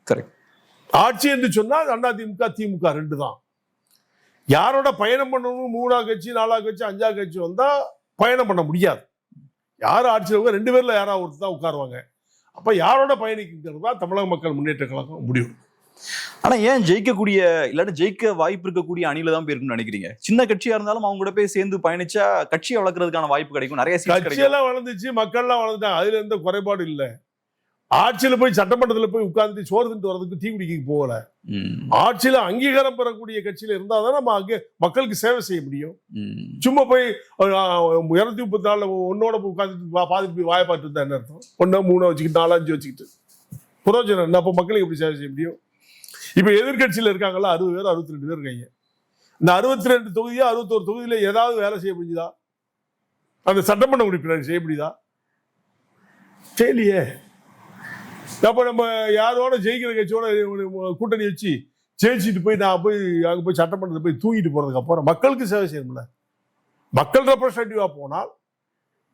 கரெக்ட். ஆட்சி என்று சொன்னால் அண்ணா திமுக திமுக 2 தான். யாரோட பயணம் பண்ணணும் 3ஆவது கட்சி 4ஆவது கட்சி 5ஆவது கட்சி வந்தா பயணம் பண்ண முடியாது. யார் ஆட்சியில் 2 பேர்ல யாராவது ஒருத்தர் தான் உட்காருவாங்க. அப்ப யாரோட பயணிக்கிறது தான் தமிழக மக்கள் முன்னேற்ற கழகம் முடிவு. ஆனா ஏன் ஜெயிக்கக்கூடிய இல்லாட்டி ஜெயிக்க வாய்ப்பு இருக்கக்கூடிய அணியில தான் போயிருக்குன்னு நினைக்கிறீங்க? சின்ன கட்சியா இருந்தாலும் அவங்க கூட போய் சேர்ந்து பயணிச்சா கட்சியை வளர்க்கறதுக்கான வாய்ப்பு கிடைக்கும். நிறைய கட்சியெல்லாம் வளர்ந்துச்சு, மக்கள்லாம் வளர்ந்துட்டாங்க, அதுல எந்த குறைபாடு இல்லை. ஆட்சியில போய் சட்டமன்றத்துல போய் உட்கார்ந்து சோறு திட்டு வர்றதுக்கு டீ குடிக்க போகல. ஆட்சியில அங்கீகாரம் பெறக்கூடிய கட்சியில இருந்தாதான் நம்ம அங்கே மக்களுக்கு சேவை செய்ய முடியும். சும்மா போய் 234 ஒன்னோட உட்காந்துட்டு பாதிட்டு போய் வாய பார்த்துட்டு தான் என்ன அர்த்தம்? 1 3 வச்சுக்கிட்டு 4 5 வச்சுக்கிட்டு புரோஜனம் என்ன? அப்ப மக்களுக்கு எப்படி சேவை செய்ய முடியும்? இப்ப எதிர்கட்சியில இருக்காங்கல்ல 60 பேர் 62 பேர் இருக்காங்க. இந்த 62 தொகுதியா 61 தொகுதியில ஏதாவது வேலை செய்ய முடியுதா? அந்த சட்டமன்ற உறுப்பினர் செய்ய முடியுதா? செய்யலையே. அப்ப நம்ம யாரோட ஜெயிக்கிற கட்சியோட கூட்டணி வச்சு ஜெயிச்சுட்டு போய் நான் போய் அங்க போய் சட்டமன்றத்தில் போய் தூங்கிட்டு போறதுக்கு அப்புறம் மக்களுக்கு சேவை செய்யணும்ல. மக்கள் ரெப்ரஸன்டேட்டிவா போனால்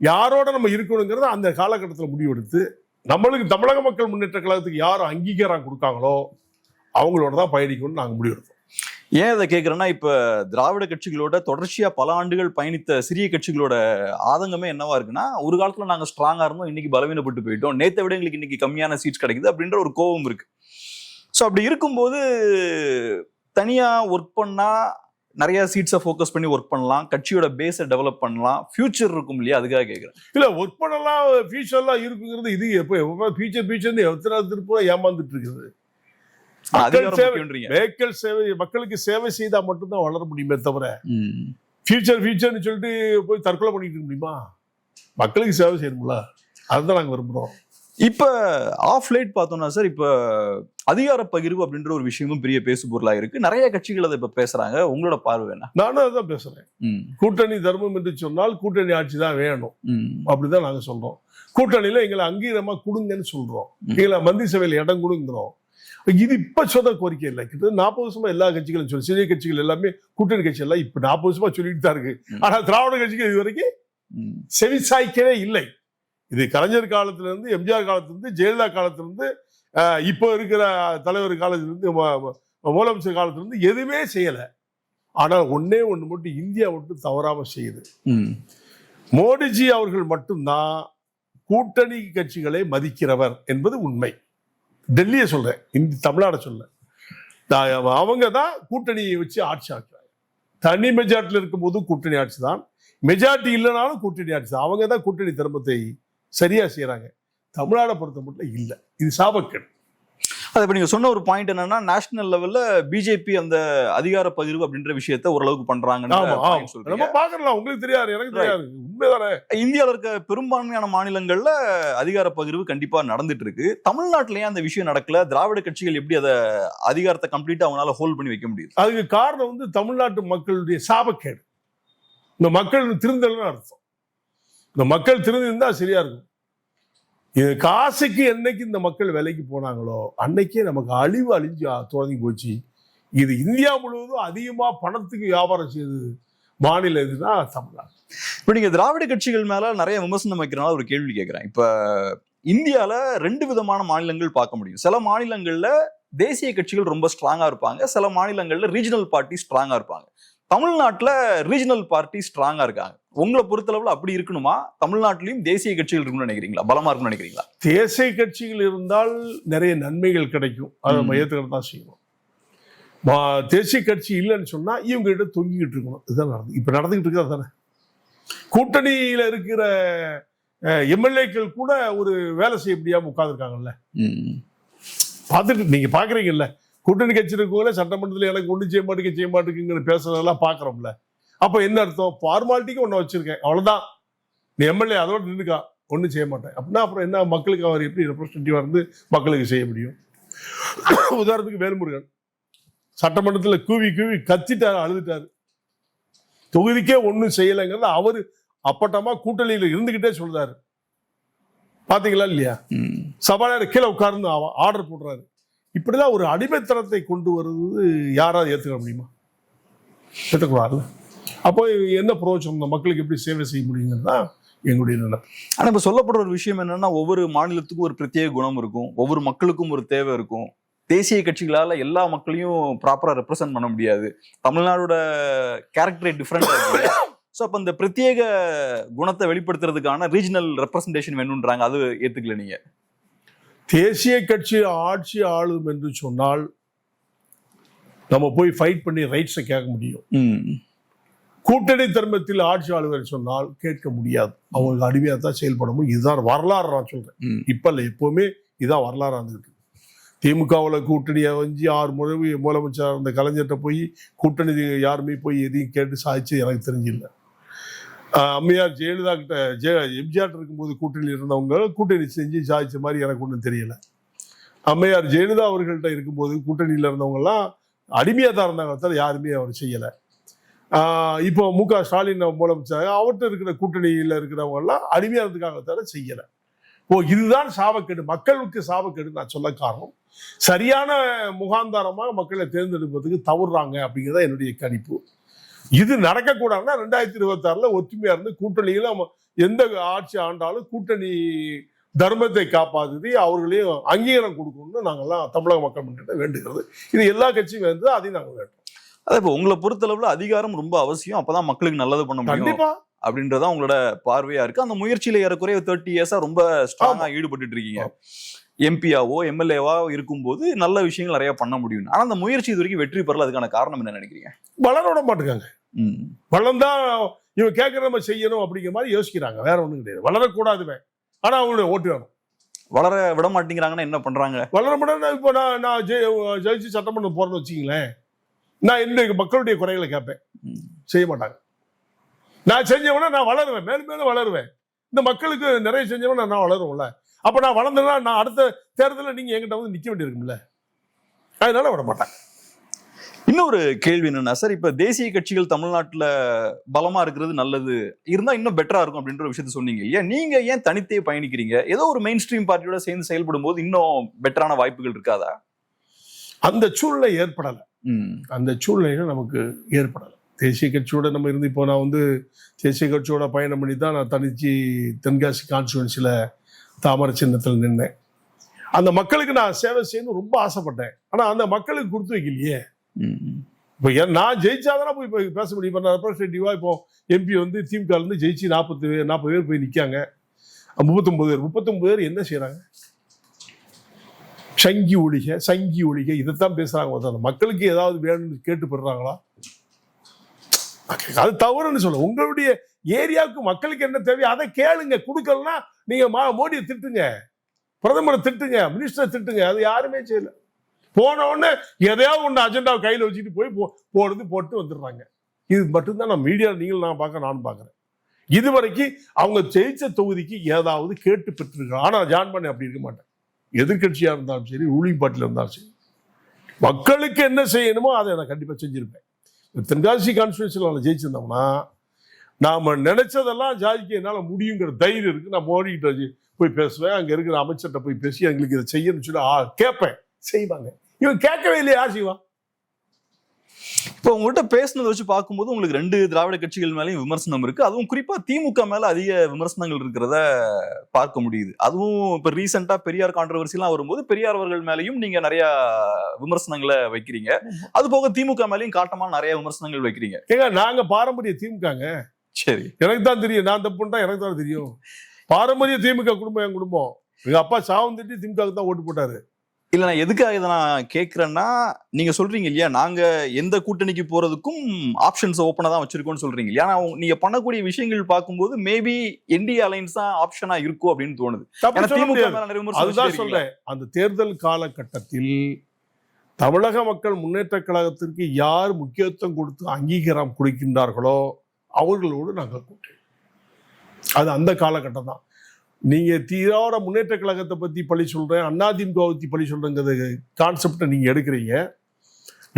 யாரோட நம்ம இருக்கணுங்கிறத அந்த காலகட்டத்தில் முடிவெடுத்து நம்மளுக்கு தமிழக மக்கள் முன்னேற்ற கழகத்துக்கு யாரும் அங்கீகாரம் கொடுக்காங்களோ அவங்களோட தான் பயணிக்கணும்னு நாங்கள் முடிவெடுத்தோம். ஏன் அதை கேட்கிறேன்னா, இப்ப திராவிட கட்சிகளோட தொடர்ச்சியா பல ஆண்டுகள் பயணித்த சிறிய கட்சிகளோட ஆதங்கமே என்னவா இருக்குன்னா, ஒரு காலத்துல நாங்க ஸ்ட்ராங்கா இருந்தோம், இன்னைக்கு பலவீனப்பட்டு போயிட்டோம், நேத்தை விட எங்களுக்கு இன்னைக்கு கம்மியான சீட்ஸ் கிடைக்குது அப்படின்ற ஒரு கோபம் இருக்கு. ஸோ அப்படி இருக்கும்போது தனியா ஒர்க் பண்ணா நிறைய சீட்ஸை ஃபோக்கஸ் பண்ணி ஒர்க் பண்ணலாம், கட்சியோட பேஸை டெவலப் பண்ணலாம், ஃபியூச்சர் இருக்கும் இல்லையா? அதுக்காக கேட்கிறேன். இல்ல ஒர்க் பண்ணலாம், ஃபியூச்சர்லாம் இருக்குங்கிறது இது எப்போ ஃபியூச்சர் எத்தனை திருப்பூரா ஏமாந்துட்டு இருக்குது. மக்களுக்கு சேவை செய்தா மட்டும்தான் வளர முடியுமே தவிர ஃபியூச்சர்னு சொல்லிட்டு போய் தற்கொலை பண்ணிட்டு முடியுமா? மக்களுக்கு சேவை செய்யணும்ல, அதுதான் நாங்க விரும்புறோம். இப்ப ஆஃப் லைட் பார்த்தோம்னா சார், இப்ப அதிகார பகிர்வு அப்படின்ற ஒரு விஷயமும் பெரிய பேசு பொருளா இருக்கு. நிறைய கட்சிகள் அதை இப்ப பேசுறாங்க. உங்களோட பார்வை என்ன? நானும் அதான் பேசுறேன். கூட்டணி தர்மம் என்று சொன்னால் கூட்டணி ஆட்சி தான் வேணும் அப்படிதான் நாங்க சொல்றோம். கூட்டணியில எங்களை அங்கீகாரமா கொடுங்கன்னு சொல்றோம், எங்களை மந்திரி சபையில இடம் கொடுங்கிறோம். இது இப்ப சொந்த கோரிக்கை இல்லை, கிட்டத்தட்ட 40 வருஷமா எல்லா கட்சிகளும் சொல்லி, சிறிய கட்சிகள் எல்லாமே கூட்டணி கட்சி எல்லாம் இப்ப 40 வருஷமா சொல்லிட்டு தான் இருக்கு. ஆனா திராவிட கட்சிகள் இது வரைக்கும் செவிசாய்க்கவே இல்லை. இது கலைஞர் காலத்துல இருந்து, எம்ஜிஆர் காலத்துல இருந்து, ஜெயலலிதா காலத்துல இருந்து, இப்போ இருக்கிற தலைவர் காலத்துல இருந்து, முதலமைச்சர் காலத்துல இருந்து எதுவுமே செய்யல. ஆனால் ஒண்ணே ஒண்ணு மட்டும் இந்தியா மட்டும் தவறாம செய்யுது. மோடிஜி அவர்கள் மட்டும்தான் கூட்டணி கட்சிகளை மதிக்கிறவர் என்பது உண்மை. டெல்லியை சொல்றேன், தமிழ்நாடு சொல்ல. அவங்க தான் கூட்டணியை வச்சு ஆட்சி ஆக்குறாங்க. தனி மெஜாரிட்டியில் இருக்கும் போது கூட்டணி ஆட்சி தான், மெஜாரிட்டி இல்லைனாலும் கூட்டணி ஆட்சி தான். அவங்க தான் கூட்டணி தர்மத்தை சரியா செய்யறாங்க. தமிழ்நாடை பொறுத்த மட்டும் இல்லை, இது சாபக்கேடு. அது இப்ப நீங்க சொன்ன ஒரு பாயிண்ட் என்னன்னா, நேஷனல் லெவல்ல பிஜேபி அந்த அதிகார பகிர்வு அப்படின்ற விஷயத்த ஓரளவுக்கு பண்றாங்க. நம்ம பாக்கலாம், உங்களுக்கு தெரியாது, எனக்கு தெரியாது, உண்மைதானே. இந்தியாவில் இருக்க பெரும்பான்மையான மாநிலங்கள்ல அதிகார பகிர்வு கண்டிப்பா நடந்துட்டு இருக்கு. தமிழ்நாட்டிலேயே அந்த விஷயம் நடக்கல. திராவிட கட்சிகள் எப்படி அதை அதிகாரத்தை கம்ப்ளீட்டா அவங்களால ஹோல்ட் பண்ணி வைக்க முடியுது? அதுக்கு காரணம் வந்து தமிழ்நாட்டு மக்களுடைய சாபக்கேடு. இந்த மக்கள் திருந்தல்னு அர்த்தம். இந்த மக்கள் திருந்திருந்தா சரியா இருக்கும். இது காசுக்கு என்னைக்கு இந்த மக்கள் விலைக்கு போனாங்களோ அன்னைக்கே நமக்கு அழிஞ்சு தொடங்கி போச்சு. இது இந்தியா முழுவதும் அதிகமா பணத்துக்கு வியாபாரம் செய்யுது மாநிலம் எதுனா தமிழ்நாடு. இப்ப நீங்க திராவிட கட்சிகள் மேல நிறைய விமர்சனம் வைக்கிறனால ஒரு கேள்வி கேட்கிறேன். இப்ப இந்தியால 2 விதமான மாநிலங்கள் பார்க்க முடியும். சில மாநிலங்கள்ல தேசிய கட்சிகள் ரொம்ப ஸ்ட்ராங்கா இருப்பாங்க, சில மாநிலங்கள்ல ரீஜனல் பார்ட்டி ஸ்ட்ராங்கா இருப்பாங்க. தமிழ்நாட்டுல ரீஜனல் பார்ட்டி ஸ்ட்ராங்கா இருக்காங்க. உங்களை பொறுத்தளவுல அப்படி இருக்கணுமா? தமிழ்நாட்டிலையும் தேசிய கட்சிகள் இருக்கணும்னு நினைக்கிறீங்களா? பலமா இருக்கணும்னு நினைக்கிறீங்களா? தேசிய கட்சிகள் இருந்தால் நிறைய நன்மைகள் கிடைக்கும், அதை மையத்துக்கிட்ட தான் செய்யணும். தேசிய கட்சி இல்லைன்னு சொன்னா இவங்க கிட்ட தொங்கிக்கிட்டு இருக்கணும். இதுதான் நடந்து இப்ப நடந்துகிட்டு இருக்கிறது தானே. கூட்டணியில இருக்கிற எம்எல்ஏக்கள் கூட ஒரு வேலை செய்ய முடியாம உட்கார்ந்துருக்காங்கல்ல. பார்த்துட்டு நீங்க பாக்குறீங்கல்ல, கூட்டணி கட்சி இருக்கவங்கள சட்டமன்றத்தில் எனக்கு ஒண்ணு செய்ய மாட்டேங்குங்கிற பேசுறதெல்லாம் பாக்குறோம்ல. அப்ப என்ன அர்த்தம்? ஃபார்மாலிட்டிக்கு ஒண்ணு வச்சிருக்கேன், அவ்வளவுதான். நீ எம்எல்ஏ அதோட நின்றுக்கா, ஒன்றும் செய்ய மாட்டேன் அப்படின்னா அப்புறம் என்ன? மக்களுக்கு அவர் எப்படி ரெப்ரஸன்டேட்டிவா இருந்து மக்களுக்கு செய்ய முடியும்? உதாரணத்துக்கு வேல்முருகன் சட்டமன்றத்தில் கூவி கூவி கத்திட்டாரு, அழுதுட்டாரு. தொகுதிக்கே ஒன்றும் செய்யலைங்கிறத அவரு அப்பட்டமா கூட்டணியில இருந்துகிட்டே சொல்றாரு. பாத்தீங்களா இல்லையா? சபாநாயகர் கீழே உட்கார்ந்து ஆர்டர் போடுறாரு. இப்படிதான் ஒரு அடிமைத்தனத்தை கொண்டு வருவது யாராவது ஏத்துக்க முடியுமா? ஏற்றுக்கூடாது. அப்போ என்ன பிரயோஜனம்? மக்களுக்கு எப்படி சேவை செய்ய முடியுங்கிறது தான் எங்களுடைய நினைப்பு. ஆனா இப்ப சொல்லப்படுற ஒரு விஷயம் என்னன்னா, ஒவ்வொரு மாநிலத்துக்கும் ஒரு பிரத்யேக குணம் இருக்கும், ஒவ்வொரு மக்களுக்கும் ஒரு தேவை இருக்கும். தேசிய கட்சிகளால எல்லா மக்களையும் ப்ராப்பரா ரெப்ரசென்ட் பண்ண முடியாது. தமிழ்நாடோட கேரக்டரே டிஃப்ரெண்டா இருக்கு. ஸோ அப்போ இந்த பிரத்யேக குணத்தை வெளிப்படுத்துறதுக்கான ரீஜனல் ரெப்ரசன்டேஷன் வேணும்ன்றாங்க. அது ஏத்துக்கல நீங்க? தேசிய கட்சி ஆட்சி ஆளும் என்று சொன்னால் நம்ம போய் ஃபைட் பண்ணி ரைட்ஸை கேட்க முடியும். கூட்டணி தர்மத்தில் ஆட்சி ஆளுவர் சொன்னால் கேட்க முடியாது. அவங்களுக்கு அடிமையாக தான் செயல்படணும். இதுதான் வரலாறு. நான் சொல்றேன், இப்ப இல்லை, எப்பவுமே இதுதான் வரலாறு இருந்துருக்கு. திமுகவில் கூட்டணியை வஞ்சி 6 முறை முதலமைச்சர் அந்த கலைஞர்கிட்ட போய் கூட்டணி யாருமே போய் எதையும் கேட்டு சாதிச்சு எனக்கு தெரிஞ்சில்லை. அம்மையார் ஜெயலலிதா கிட்ட எம்ஜிஆர் இருக்கும்போது கூட்டணியில் இருந்தவங்க கூட்டணி செஞ்சு சாதிச்ச மாதிரி எனக்கு ஒன்றும் தெரியல. அம்மையார் ஜெயலலிதா அவர்கள்ட்ட இருக்கும்போது கூட்டணியில் இருந்தவங்கலாம் அடிமையாக தான் இருந்தாங்க, யாருமே அவர் செய்யலை. இப்போ மு.க. ஸ்டாலின் முதலமைச்சர் அவர்கிட்ட இருக்கிற கூட்டணியில் இருக்கிறவங்க எல்லாம் அடிமையாக இருந்துக்காக தவிர செய்யலை. இதுதான் சாபக்கேடு, மக்களுக்கு சாபக்கேடு நான் சொல்ல காரணம். சரியான முகாந்தாரமாக மக்களை தேர்ந்தெடுப்பதுக்கு தவறுறாங்க அப்படிங்கிறத என்னுடைய கணிப்பு. இது நடக்கக்கூடாதுன்னா 2026 ஒற்றுமையா இருந்து கூட்டணியில எந்த ஆட்சி ஆண்டாலும் கூட்டணி தர்மத்தை காப்பாற்றி அவர்களையும் அங்கீகாரம் கொடுக்கணும்னு நாங்கெல்லாம் தமிழக மக்கள் முன்னிட்டு வேண்டுகிறது. இது எல்லா கட்சியும் வந்து அதையும் நாங்கள் வேண்டோம். அதே இப்போ உங்களை பொறுத்தளவுல அதிகாரம் ரொம்ப அவசியம், அப்பதான் மக்களுக்கு நல்லது பண்ண முடியும். கண்டிப்பா அப்படின்றதான் உங்களோட பார்வையா இருக்கு. அந்த முயற்சியில ஏறக்குறைய 30 இயர்ஸா ரொம்ப ஸ்ட்ராங்கா ஈடுபட்டு இருக்கீங்க. எம்பியாவோ எம்எல்ஏவா இருக்கும்போது நல்ல விஷயங்கள் நிறைய பண்ண முடியும். ஆனா அந்த முயற்சி இது வரைக்கும் வெற்றி பெறல. அதுக்கான காரணம் என்ன நினைக்கிறீங்க? வளர மாட்டேங்காங்க. வளர்ந்தா இவன் கேட்கற நம்ம செய்யணும் அப்படிங்கிற மாதிரி யோசிக்கிறாங்க, வேற ஒண்ணும் கிடையாது. வளரக்கூடாதுவே, ஆனா அவங்களுடைய ஓட்டு வேணும். வளர விட மாட்டேங்கிறாங்கன்னா என்ன பண்றாங்க? வளர மாட்டேன்னா இப்போ நான் ஜெயிச்சு சட்டமன்றம் போறேன்னு வச்சுங்களேன், நான் என்னுடைய மக்களுடைய குறைகளை கேட்பேன், செய்ய மாட்டாங்க. நான் செஞ்சவனா நான் வளருவேன், மேலும் மேலும் வளருவேன். இந்த மக்களுக்கு நிறைய செஞ்சவனா நான் வளருவேன்ல. அப்ப நான் வளர்ந்தேன்னா நான் அடுத்த தேர்தலில் நீங்க என்கிட்ட வந்து நிக்க வேண்டியிருக்கும்ல, அதனால விட மாட்டாங்க. இன்னொரு கேள்வி என்னன்னா சார், இப்ப தேசிய கட்சிகள் தமிழ்நாட்டுல பலமா இருக்கிறது நல்லது, இருந்தா இன்னும் பெட்டரா இருக்கும் அப்படின்ற விஷயத்த சொன்னீங்க இல்லையா? நீங்க ஏன் தனித்தே பயணிக்கிறீங்க? ஏதோ ஒரு மெயின் ஸ்ட்ரீம் பார்ட்டியோட சேர்ந்து செயல்படும் போது இன்னும் பெட்டரான வாய்ப்புகள் இருக்காதா? அந்த சூழ்நிலை ஏற்படலை. அந்த சூழ்நிலை நமக்கு ஏற்படலை. தேசிய கட்சியோட நம்ம இருந்து இப்போ நான் வந்து தேசிய கட்சியோட பயணம் பண்ணி தான் நான் தனிச்சு தென்காசி கான்ஸ்டுவன்சியில் தாமரை சின்னத்தில் நின்னேன். அந்த மக்களுக்கு நான் சேவை செய்யணும் ரொம்ப ஆசைப்பட்டேன். ஆனால் அந்த மக்களுக்கு கொடுத்து வைக்கலையே. இப்போ நான் ஜெயிச்சாதான் போய் பேச முடியும். இப்போ நான் ரெப்ரஸன்டேட்டிவா இப்போ எம்பி வந்து திமுக இருந்து ஜெயிச்சு 40 பேர் போய் நிற்காங்க. 39 பேர் என்ன செய்யறாங்க? சங்கி ஒழிக இதைத்தான் பேசுறாங்க. அந்த மக்களுக்கு ஏதாவது வேணும்னு கேட்டு பெறுறாங்களா? அது தவறுன்னு சொல்ல. உங்களுடைய ஏரியாவுக்கு மக்களுக்கு என்ன தேவையோ அதை கேளுங்க. கொடுக்கலன்னா நீங்க மோடியை திட்டுங்க, பிரதமரை திட்டுங்க, மினிஸ்டரை திட்டுங்க. அது யாருமே செய்யல. போன உடனே எதையாவது ஒன்று அஜெண்டாவை கையில் வச்சுட்டு போட்டு வந்துடுறாங்க. இது மட்டும்தான் நான் மீடியாவில் நான் நானும் பார்க்குறேன். இதுவரைக்கும் அவங்க ஜெயிச்ச தொகுதிக்கு ஏதாவது கேட்டு பெற்றிருக்காங்க. ஆனால் ஜான் பண்ணி அப்படி இருக்க மாட்டேன். எதிர்கட்சியாக இருந்தாலும் சரி, ரூலிங் பார்ட்டியில் இருந்தாலும் சரி, மக்களுக்கு என்ன செய்யணுமோ அதை நான் கண்டிப்பாக செஞ்சிருப்பேன். தென்காசி கான்ஸ்டுவன்சியில் நான் ஜெயிச்சிருந்தோம்னா நாம நினைச்சதெல்லாம் ஜாதிக்கு என்னால் முடியுங்கிற தைரியம் இருக்கு. நான் மோடிக்கிட்ட போய் பேசுவேன், அங்கே இருக்கிற அமைச்சர்கிட்ட போய் பேசி எங்களுக்கு இதை செய்யணும்னு சொல்லி கேட்பேன், செய்வாங்க. இவன் கேட்கவே இல்லையா? யார் செய்வான்? இப்போ உங்ககிட்ட பேசுனதை வச்சு பார்க்கும்போது உங்களுக்கு 2 திராவிட கட்சிகள் மேலேயும் விமர்சனம் இருக்கு. அதுவும் குறிப்பா திமுக மேல அதிக விமர்சனங்கள் இருக்கிறத பார்க்க முடியுது. அதுவும் இப்ப ரீசெண்டா பெரியார் கான்ட்ரோவர்சி எல்லாம் வரும்போது பெரியார் அவர்கள் மேலேயும் நீங்க நிறைய விமர்சனங்களை வைக்கிறீங்க. அது போக திமுக மேலேயும் காட்டமா நிறைய விமர்சனங்கள் வைக்கிறீங்க. ஏங்க நாங்க பாரம்பரிய திமுகங்க. சரி, எனக்கு தான் தெரியும். நான் தப்பு பண்ணா எனக்கு தான் தெரியும். பாரம்பரிய திமுக குடும்பம் என் குடும்பம். எங்க அப்பா சாவம் திட்டி திமுக தான் ஓட்டு போட்டாரு. இல்ல நான் எதுக்காக இதை நான் கேட்கிறேன்னா, நீங்க சொல்றீங்க இல்லையா, நாங்க எந்த கூட்டணிக்கு போறதுக்கும் ஆப்ஷன்ஸ் ஓப்பனா தான் வச்சிருக்கோம்னு சொல்றீங்க இல்லையா. ஆனா நீங்க பண்ணக்கூடிய விஷயங்கள் பார்க்கும்போது மேபி என்டிஏ அலைன்ஸ் தான் ஆப்ஷனா இருக்கும் அப்படின்னு தோணுது. தப்பு சொல்ல திமுக முடியாது. மேல நிறைய விமர்சனம் அதுதான் வச்சிருக்கீங்க. சொல்றேன். அந்த தேர்தல் காலகட்டத்தில் தமிழக மக்கள் முன்னேற்ற கழகத்திற்கு யார் முக்கியத்துவம் கொடுத்து அங்கீகாரம் கொடுக்கின்றார்களோ அவர்களோடு நாங்கள் கூட்டணி. அது அந்த காலகட்டம் தான். நீங்க திராவிட முன்னேற்ற கழகத்தை பத்தி பழி சொல்றேன், அதிமுக பத்தி பழி சொல்றேங்கிறது கான்செப்டை நீங்க எடுக்கிறீங்க.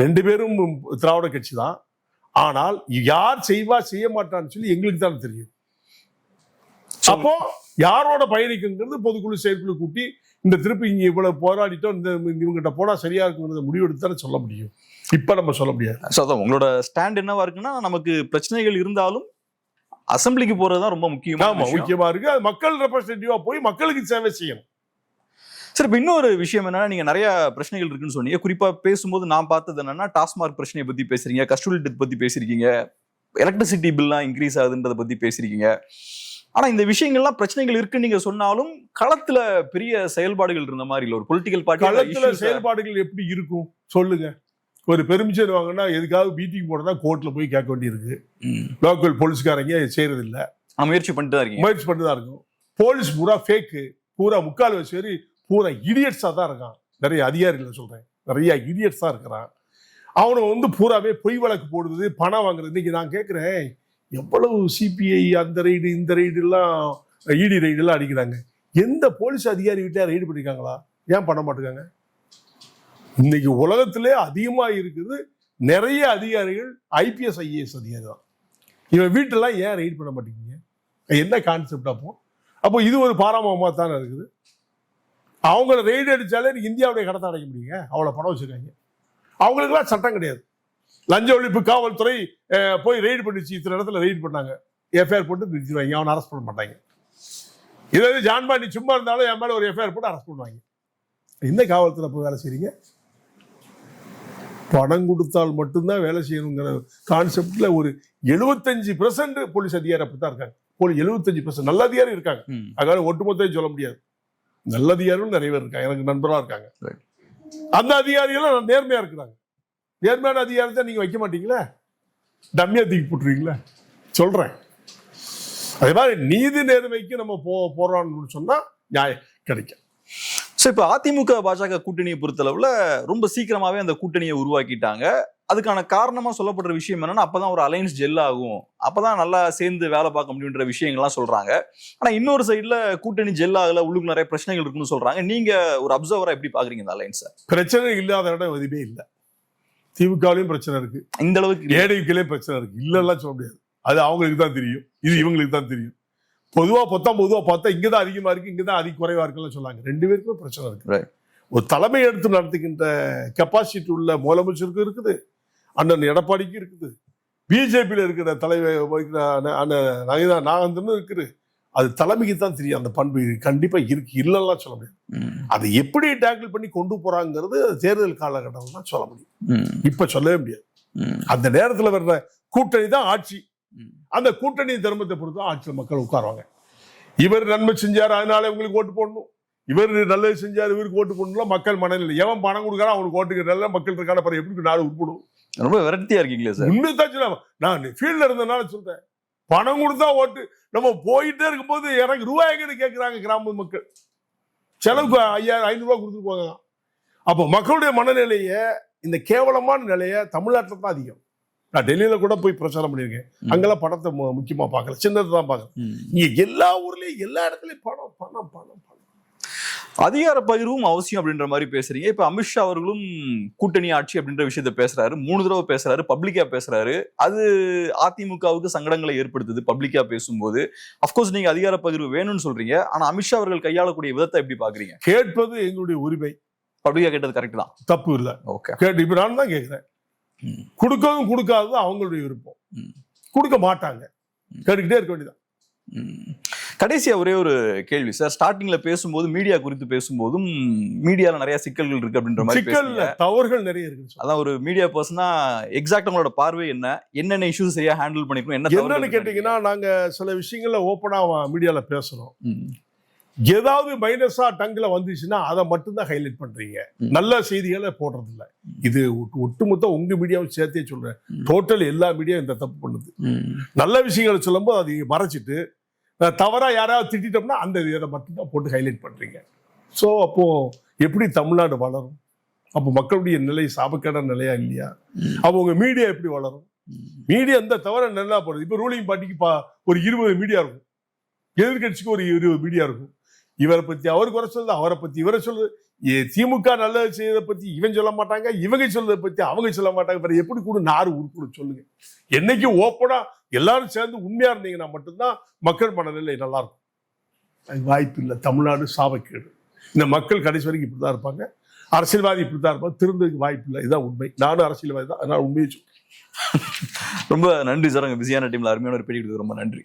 2 பேரும் திராவிட கட்சி தான். ஆனால் யார் செய்வா செய்ய மாட்டான்னு சொல்லி எங்களுக்கு தான் தெரியும். அப்போ யாரோட பயணிக்குங்கிறது பொதுக்குழு செயற்குழு கூட்டி இந்த திருப்பி இங்க இவ்வளவு போராடிட்டோம், இந்த இவங்ககிட்ட போனா சரியா இருக்குங்கிறத முடிவெடுத்து தானே சொல்ல முடியும். இப்ப நம்ம சொல்ல முடியாது. உங்களோட ஸ்டாண்ட் என்னவா இருக்குன்னா, நமக்கு பிரச்சனைகள் இருந்தாலும் அசம்பிளிக்கு போறதுதான் ரொம்ப முக்கியமா இருக்கு. அது மக்கள் ரெப்ரசன்டேட்டிவா போய் மக்களுக்கு சேவை செய்யணும். சரி, இப்ப இன்னொரு விஷயம் என்னன்னா, நீங்க நிறைய பிரச்சனைகள் இருக்குன்னு சொன்னீங்க. குறிப்பா பேசும்போது நான் பார்த்தது என்னன்னா, டாஸ்மாக் பிரச்சனையை பத்தி பேசுறீங்க, கஸ்டோடியல் டெத் பத்தி பேசிருக்கீங்க, எலக்ட்ரிசிட்டி பில்லாம் இன்க்ரீஸ் ஆகுதுன்றத பத்தி பேசிருக்கீங்க. ஆனா இந்த விஷயங்கள்லாம் பிரச்சனைகள் இருக்குன்னு நீங்க சொன்னாலும் களத்துல பெரிய செயல்பாடுகள் இருந்த மாதிரி இல்ல. ஒரு பொலிட்டிக்கல் பார்ட்டி களத்துல செயல்பாடுகள் எப்படி இருக்கும் சொல்லுங்க. ஒரு பெர்மிஷன் வாங்கினா எதுக்காவது மீட்டிங் போடுறதா கோர்ட்ல போய் கேட்க வேண்டியிருக்கு. லோக்கல் போலீஸ்காரங்க செய்யறது இல்ல. முயற்சி பண்ணிட்டு தான் இருக்கீங்க. முயற்சி பண்ணிட்டு தான் இருக்கும். போலீஸ் பூரா ஃபேக்கு, பூரா முக்கால் வச்சு பூரா இடியட்ஸா தான் இருக்கான். நிறைய அதிகாரிகள் சொல்றேன், நிறைய இடியட்ஸா இருக்கிறான். அவனை பூராவே பொய் வழக்கு போடுறது, பணம் வாங்குறது. இன்னைக்கு நான் கேட்கிறேன், எவ்வளவு சிபிஐ அந்த ரைடு இந்த ரைடு எல்லாம் இடி ரைடு எல்லாம் அடிக்கிறாங்க. எந்த போலீஸ் அதிகாரி வீட்டா ரைடு பண்ணிருக்காங்களா? ஏன் பண்ண மாட்டேங்காங்க? இன்னைக்கு உலகத்திலே அதிகமா இருக்குது நிறைய அதிகாரிகள் ஐபிஎஸ் ஐஏஎஸ் அதிகாரி தான். இவன் வீட்டெல்லாம் ஏன் ரைடு பண்ண மாட்டேங்கிறீங்க? என்ன கான்செப்ட்? அப்போ இது ஒரு பாராமமா தானே இருக்குது. அவங்கள ரைடு அடிச்சாலே இந்தியாவுடைய கடத்தை அடைக்க முடியுங்க. அவ்வளோ பணம் வச்சிருக்காங்க. அவங்களுக்குலாம் சட்டம் கிடையாது. லஞ்ச ஒழிப்பு காவல்துறை போய் ரைடு பண்ணிச்சு, இத்தனை இடத்துல ரைடு பண்ணாங்க, எஃப்ஐஆர் போட்டு நிறுத்திடுவாங்க. அவனை அரெஸ்ட் பண்ண மாட்டாங்க. இதே ஜான்பாண்டி சும்மா இருந்தாலும் என் மேலே ஒரு எஃப்ஐஆர் போட்டு அரெஸ்ட் பண்ணுவாங்க. என்ன காவல்துறை போய் வேலை செய்றீங்க? பணம் கொடுத்தால் மட்டும்தான் வேலை செய்யணுங்கிற கான்செப்ட்ல ஒரு 75% போலீஸ் அதிகாரி அப்படித்தான் இருக்காங்க. 75% நல்ல அதிகாரி இருக்காங்க. அதனால ஒட்டுமொத்தம் சொல்ல முடியாது. நல்ல அதிகாரிகள் நிறைய பேர் இருக்காங்க, எனக்கு நண்பர்களா இருக்காங்க. அந்த அதிகாரிகளும் நேர்மையா இருக்கிறாங்க. நேர்மையான அதிகாரத்தை நீங்க வைக்க மாட்டீங்களா? டம்மியா தூக்கி போட்டுருவீங்களா? சொல்றேன். அதே மாதிரி நீதி நேர்மைக்கு நம்ம போறோம்னு சொன்னா நியாயம் கிடைக்கும். இப்ப அதிமுக பாஜக கூட்டணியை பொறுத்தளவுல ரொம்ப சீக்கிரமாவே அந்த கூட்டணியை உருவாக்கிட்டாங்க. அதுக்கான காரணமா சொல்லப்படுற விஷயம் என்னன்னா, அப்பதான் ஒரு அலைன்ஸ் ஜெல் ஆகும், அப்பதான் நல்லா சேர்ந்து வேலை பார்க்க முடியுன்ற விஷயங்கள்லாம் சொல்றாங்க. ஆனா இன்னொரு சைடுல கூட்டணி ஜெல் ஆகல, உள்ளுக்கு நிறைய பிரச்சனைகள் இருக்குன்னு சொல்றாங்க. நீங்க ஒரு அப்சர்வரா எப்படி பாக்குறீங்க இந்த அலைன்ஸ்? பிரச்சனை இல்லாத இடம் எதுவுமே இல்லை. திமுகலையும் பிரச்சனை இருக்கு, இந்த அளவுக்கு ஏடிஎம்கேலயும் பிரச்சனை இருக்கு. இல்லைன்னா சொல்ல முடியாது. அது அவங்களுக்கு தான் தெரியும், இது இவங்களுக்கு தான் தெரியும். பொதுவா பார்த்தா இங்கதான் அதிகமா இருக்கு, இங்கதான் அதிக குறைவா இருக்குன்னு சொல்லாங்க. 2 பேருக்குமே பிரச்சனை இருக்கு. ஒரு தலைமை எடுத்து நடத்துகின்ற கெப்பாசிட்டி உள்ள முதலமைச்சருக்கு இருக்குது, அண்ணன் எடப்பாடிக்கு இருக்குது, பிஜேபியில இருக்கிற தலைவர் நாகேந்திரன் இருக்குது. அது தலைமைக்கு தான் தெரியும். அந்த பண்பு கண்டிப்பா இருக்கு, இல்லைன்னா சொல்ல முடியாது. அதை எப்படி டேக்கிள் பண்ணி கொண்டு போறாங்கிறது தேர்தல் காலகட்டம் தான் சொல்ல முடியும். இப்ப சொல்லவே முடியாது. அந்த நேரத்தில் வர்ற கூட்டணி தான் ஆட்சி. அந்த கூட்டணி தர்மத்தை பொறுத்து ஆட்சியில் மக்கள் உட்காருவாங்க. இவர் நன்மை செஞ்சார் அதனால இவங்களுக்கு ஓட்டு போடணும், இவர் நல்லது செஞ்சார் இவருக்கு ஓட்டு போடணும். மக்கள் மனநிலை, எவன் பணம் கொடுக்காரோ அவனுக்கு ஓட்டுக்கு நல்ல மக்கள் இருக்கான பாரு, எப்படி நாடு உட்படும். ரொம்ப விரக்தியா இருக்கீங்களா சார்? உண்மைதான். நான் ஃபீல்ட்ல இருந்தனால சொல்றேன், பணம் கொடுத்தா ஓட்டு. நம்ம போயிட்டே இருக்கும்போது எனக்கு ரூபாய்க்குன்னு கேட்கிறாங்க கிராம மக்கள். செலவுக்கு 5000 500 கொடுத்துட்டு போங்க. அப்போ மக்களுடைய மனநிலையை, இந்த கேவலமான நிலையை தமிழ்நாட்டில் தான் அதிகம். நான் டெல்லியில கூட போய் பிரச்சாரம் பண்ணியிருக்கேன். அங்கெல்லாம் பணத்தை முக்கியமா பார்க்கல, சின்னதை தான் பார்க்கல. இங்க எல்லா ஊர்லயும் எல்லா இடத்துலயும் பணம் பணம் பணம் பணம். அதிகார பகிர்வும் அவசியம் அப்படின்ற மாதிரி பேசுறீங்க. இப்ப அமித்ஷா அவர்களும் கூட்டணி ஆட்சி அப்படின்ற விஷயத்த பேசுறாரு, 3 தடவை பேசுறாரு, பப்ளிக்கா பேசுறாரு. அது அதிமுகவுக்கு சங்கடங்களை ஏற்படுத்துது பப்ளிக்கா பேசும்போது. அப்கோர்ஸ் நீங்க அதிகார பகிர்வு வேணும்னு சொல்றீங்க, ஆனா அமித்ஷா அவர்கள் கையாளக்கூடிய விதத்தை எப்படி பாக்குறீங்க? கேட்பது எங்களுடைய உரிமை. பப்ளிக்கா கேட்டது கரெக்ட் தான், தப்பு இல்லை. ஓகே, கேட்டு இப்ப நான் தான் கேட்கிறேன். கொடுக்கவும் கொடுக்காதது அவங்களுடைய விருப்பம். கொடுக்க மாட்டாங்க, கேட்டுக்கிட்டே இருக்க வேண்டியதான். கடைசியா ஒரே ஒரு கேள்வி சார். ஸ்டார்டிங்ல பேசும்போது மீடியா குறித்து பேசும்போதும் மீடியால நிறைய சிக்கல்கள் இருக்கு அப்படின்ற மாதிரி சிக்கல் தவறுகள் நிறைய இருக்கு. அதான் ஒரு மீடியா பர்சனா எக்ஸாக்ட் உங்களோட பார்வை என்னென்ன இஷ்யூஸ் சரியா ஹேண்டில் பண்ணிக்கணும் என்னன்னு கேட்டீங்கன்னா, நாங்க சில விஷயங்கள்ல ஓப்பனா மீடியால பேசுறோம். ஏதாவது மைனஸா டங்குல வந்துச்சுன்னா அதை மட்டும்தான் ஹைலைட் பண்றீங்க, நல்ல செய்திகளை போடுறது இல்லை. இது ஒட்டுமொத்த உங்க மீடியாவும் சேர்த்தே சொல்றேன், டோட்டல் எல்லா மீடியாவும் இந்த தப்பு பண்ணுது. நல்ல விஷயங்களை சொல்லும்போது அதை மறைச்சிட்டு தவறா யாராவது திட்டோம்னா அந்த இதை மட்டும்தான் போட்டு ஹைலைட் பண்றீங்க. ஸோ அப்போ எப்படி தமிழ்நாடு வளரும்? அப்போ மக்களுடைய நிலை சாபக்கேடான நிலையா இல்லையா? அப்போ உங்க மீடியா எப்படி வளரும்? மீடியா எந்த தவற நல்லா போடுறது. இப்போ ரூலிங் பார்ட்டிக்கு ஒரு 20 மீடியா இருக்கும், எதிர்கட்சிக்கு ஒரு 20 மீடியா இருக்கும். இவரை பத்தி அவர் குறை சொல்லுது, அவரை பத்தி இவரை சொல்லுது. திமுக நல்லது செய்யறதை பத்தி இவன் சொல்ல மாட்டாங்க, இவங்க சொல்றதை பத்தி அவங்க சொல்ல மாட்டாங்க. வேற எப்படி கூட நாடு உருப்படும் சொல்லுங்க? என்னைக்கு ஓப்பனா எல்லாரும் சேர்ந்து உண்மையா இருந்தீங்கன்னா மட்டும்தான் மக்கள் மனநிலை நல்லா இருக்கும். அது வாய்ப்பு இல்லை. தமிழ்நாடு சாபக்கேடு. இந்த மக்கள் கடைசி வரைக்கும் இப்படிதான் இருப்பாங்க, அரசியல்வாதி இப்படிதான் இருப்பாங்க, திருந்ததுக்கு வாய்ப்பு இல்லை. இதுதான் உண்மை. நானும் அரசியல்வாதி தான், அதனால உண்மையை சொல்றேன். ரொம்ப நன்றி சார். பிஸியான டைம்ல அருமையான ஒரு பேட்டி கொடுத்து ரொம்ப நன்றி.